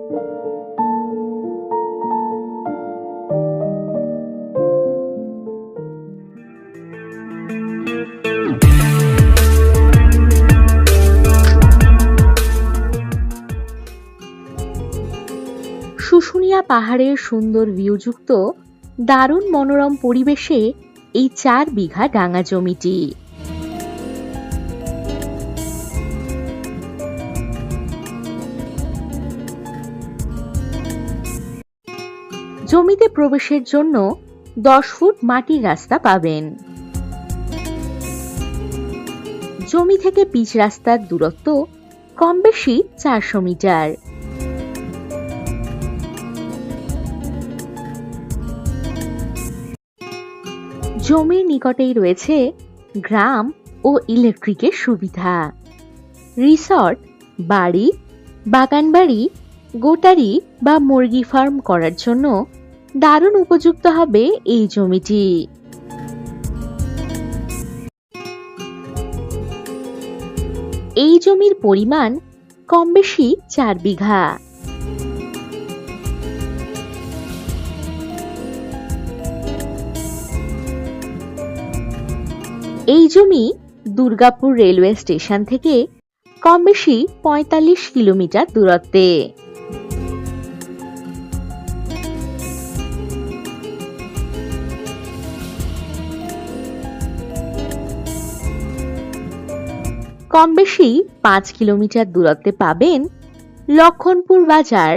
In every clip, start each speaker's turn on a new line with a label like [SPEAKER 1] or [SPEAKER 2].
[SPEAKER 1] শুশুনিয়া পাহাড়ের সুন্দর ভিউযুক্ত দারুণ মনোরম পরিবেশে এই 4 বিঘা ডাঙা জমিটি। জমিতে প্রবেশের জন্য 10 ফুট মাটির রাস্তা পাবেন। জমি থেকে পিচ রাস্তার দূরত্ব কম বেশি 400 মিটার। জমির নিকটেই রয়েছে গ্রাম ও ইলেকট্রিকের সুবিধা। রিসর্ট, বাড়ি, বাগানবাড়ি, গোটারি বা মুরগি ফার্ম করার জন্য দারুণ উপযুক্ত হবে এই জমিটি। এই জমির পরিমাণ কম বেশি 4 বিঘা। এই জমি দুর্গাপুর রেলওয়ে স্টেশন থেকে কম বেশি 45 কিলোমিটার দূরত্বে। কম বেশি 5 কিলোমিটার দূরত্বে পাবেন লক্ষণপুর বাজার,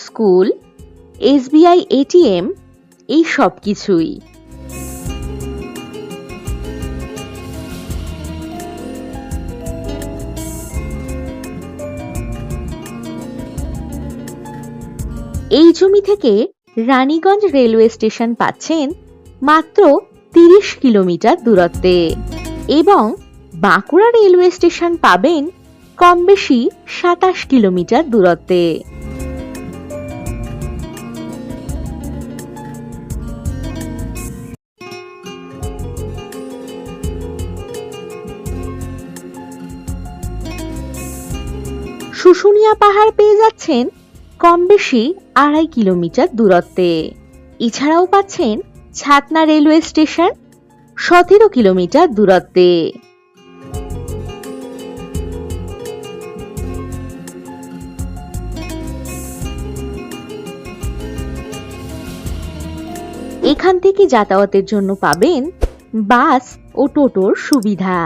[SPEAKER 1] স্কুল, SBI ATM, এই সব কিছুই। এই জমি থেকে রানীগঞ্জ রেলওয়ে স্টেশন পাচ্ছেন মাত্র 30 কিলোমিটার দূরত্বে এবং বাঁকুড়া রেলওয়ে স্টেশন পাবেন কম বেশি 27 কিলোমিটার দূরত্বে। শুশুনিয়া পাহাড় পেয়ে যাচ্ছেন কম বেশি 2.5 কিলোমিটার দূরত্বে। এছাড়াও পাচ্ছেন ছাতনা রেলওয়ে স্টেশন 17 কিলোমিটার দূরত্বে। এখান থেকে যাতায়াতের জন্য পাবেন বাস ও টোটোর সুবিধা।